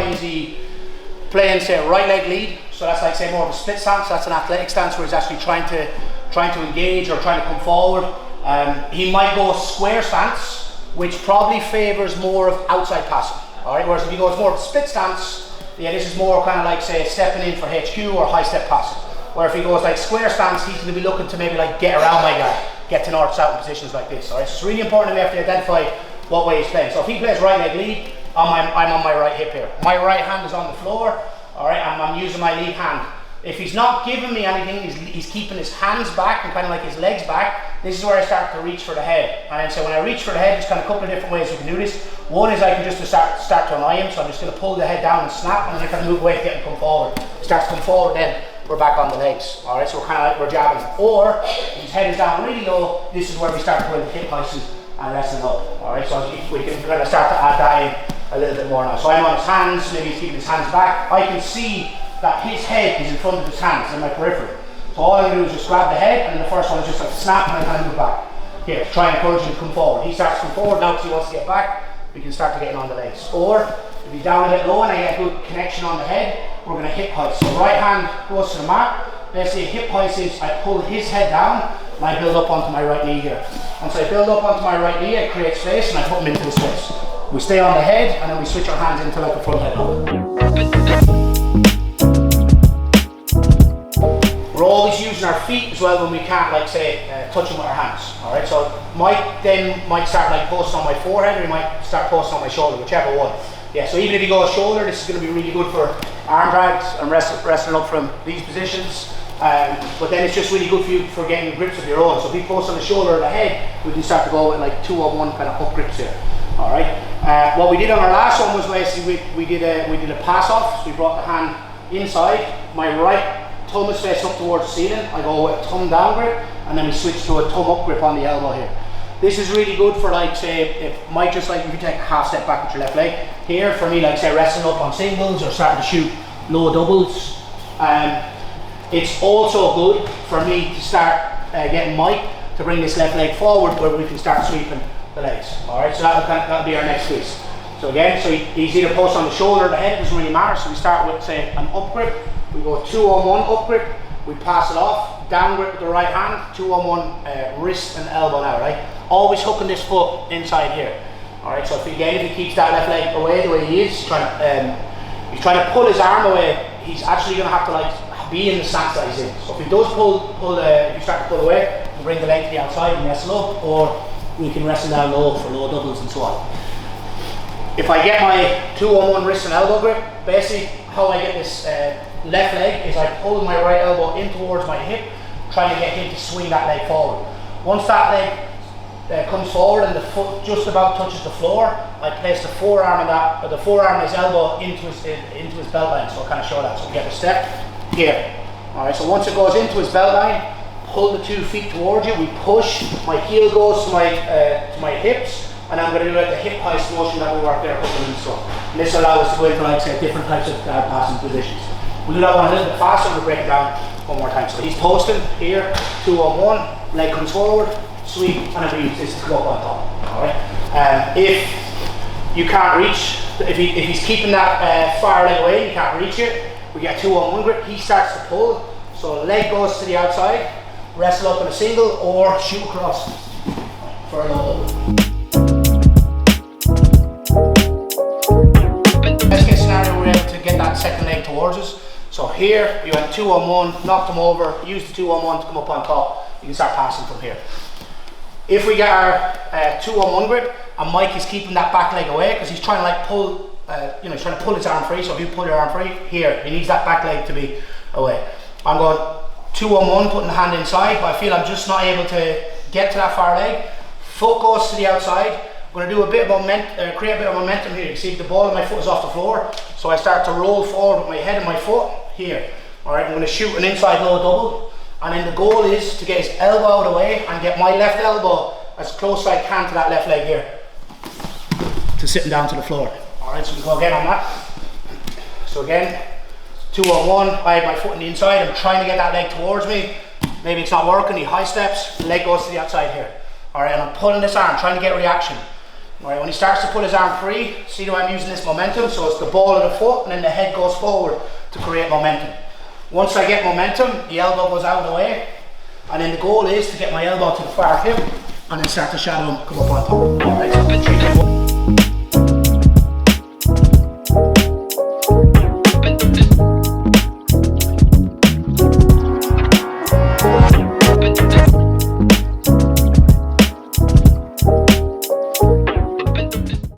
is he playing, say, a right leg lead? So that's like, say, more of a split stance. That's an athletic stance where he's actually trying to engage or trying to come forward. He might go square stance, which probably favours more of outside passing. All right. Whereas if he goes more of a split stance, yeah, this is more kind of like, say, stepping in for HQ or high step passing. Where if he goes like square stance, he's going to be looking to maybe like get around my guy, get to north-south in positions like this. All right. So it's really important that we have to identify what way he's playing. So if he plays right leg lead, I'm on my right hip here. My right hand is on the floor. All right, I'm using my lead hand. If he's not giving me anything, he's keeping his hands back and kind of like his legs back. This is where I start to reach for the head. And then so when I reach for the head, there's kind of a couple of different ways we can do this. One is I can just start to annoy him. So I'm just going to pull the head down and snap, and then I kind of move away to get him to come forward. He starts to come forward, then we're back on the legs. All right, so we're kind of like we're jabbing. Or if his head is down really low, this is where we start pulling the hip heists and wrestling up. All right, so we can kind of start to add that in a little bit more now. So I'm on his hands, maybe he's keeping his hands back. I can see that his head is in front of his hands in my periphery. So all I'm going to do is just grab the head, and then the first one is just like snap, and I kind of move back. Here, try and encourage him to come forward. He starts to come forward now because he wants to get back. We can start to get in on the legs. Or if he's down a bit low and I get a good connection on the head, we're going to hip heist. So right hand goes to the mat. Let's say hip heist is I pull his head down and I build up onto my right knee here. Once I build up onto my right knee, I create space and I put him into the space. We stay on the head and then we switch our hands into like a front headlock. We're always using our feet as well when we can't, like say, touch them with our hands. All right, so might start like posting on my forehead, or he might start posting on my shoulder, whichever one. Yeah, so even if he goes shoulder, this is going to be really good for arm drags and wrestling up from these positions. But then it's just really good for you for getting grips of your own. So if he posts on the shoulder or the head, we can start to go with like 2-on-1 kind of up grips here. All right. What we did on our last one was basically we did a pass off. So we brought the hand inside. My right thumb is facing up towards the ceiling. I go with a thumb down grip, and then we switch to a thumb up grip on the elbow here. This is really good for, like, say, if might just like if you take a half step back with your left leg. Here for me, like say wrestling up on singles or starting to shoot low doubles. It's also good for me to start getting Mike to bring this left leg forward where we can start sweeping the legs. All right, so that'll be our next squeeze. So again, so he's either post on the shoulder or the head, doesn't really matter. So we start with, say, an up grip. We go 2-on-1 up grip. We pass it off, down grip with the right hand, 2-on-1 wrist and elbow now, right? Always hooking this foot inside here. All right, so if he keeps that left leg away the way he is, he's trying to pull his arm away, he's actually going to have to like be in the stance that he's in. So if he does if you start to pull away, we bring the leg to the outside and wrestle up, or we can wrestle down low for low doubles and so on. If I get my 2-on-1 wrist and elbow grip, basically how I get this left leg is I pull my right elbow in towards my hip, trying to get him to swing that leg forward. Once that leg comes forward and the foot just about touches the floor, I place the forearm of his elbow into his belt line. So I'll kind of show that. So we get the step here. All right. So once it goes into his belt line, pull the 2 feet towards you. We push. My heel goes to my hips. And I'm going to do like the hip heist motion that we worked there a couple of minutes ago. And this allows us to go into, like, say, different types of passing positions. We'll do that one a little bit faster and we'll break it down one more time. So he's posting here, 2-on-1, leg comes forward, sweep, and it leaves this to go up on top. All right. If you can't reach, if he's keeping that far leg away, you can't reach it, we get a 2-on-1 grip. He starts to pull, so leg goes to the outside, wrestle up in a single, or shoot across for a low double. Best case scenario, we're able to get that second leg towards us. So here we went 2-on-1, knocked him over, used the 2-on-1 to come up on top. You can start passing from here. If we get our 2-on-1 grip and Mike is keeping that back leg away because he's trying to like pull, he's trying to pull his arm free. So if you pull your arm free here, he needs that back leg to be away. I'm going 2-on-1, putting the hand inside, but I feel I'm just not able to get to that far leg. Foot goes to the outside. I'm going to do a bit of create a bit of momentum here. You see the ball of my foot is off the floor, so I start to roll forward with my head and my foot here. All right, I'm going to shoot an inside low double, and then the goal is to get his elbow out of the way and get my left elbow as close as I can to that left leg here, to sitting down to the floor. All right, so we go again on that. So again, 2-on-1. I have my foot on the inside. I'm trying to get that leg towards me. Maybe it's not working. He high steps. The leg goes to the outside here. All right, and I'm pulling this arm, trying to get reaction. All right, when he starts to put his arm free, see the way I'm using this momentum? So it's the ball of the foot and then the head goes forward to create momentum. Once I get momentum, the elbow goes out of the way, and then the goal is to get my elbow to the far hip and then start to shadow him, come up on top. All right,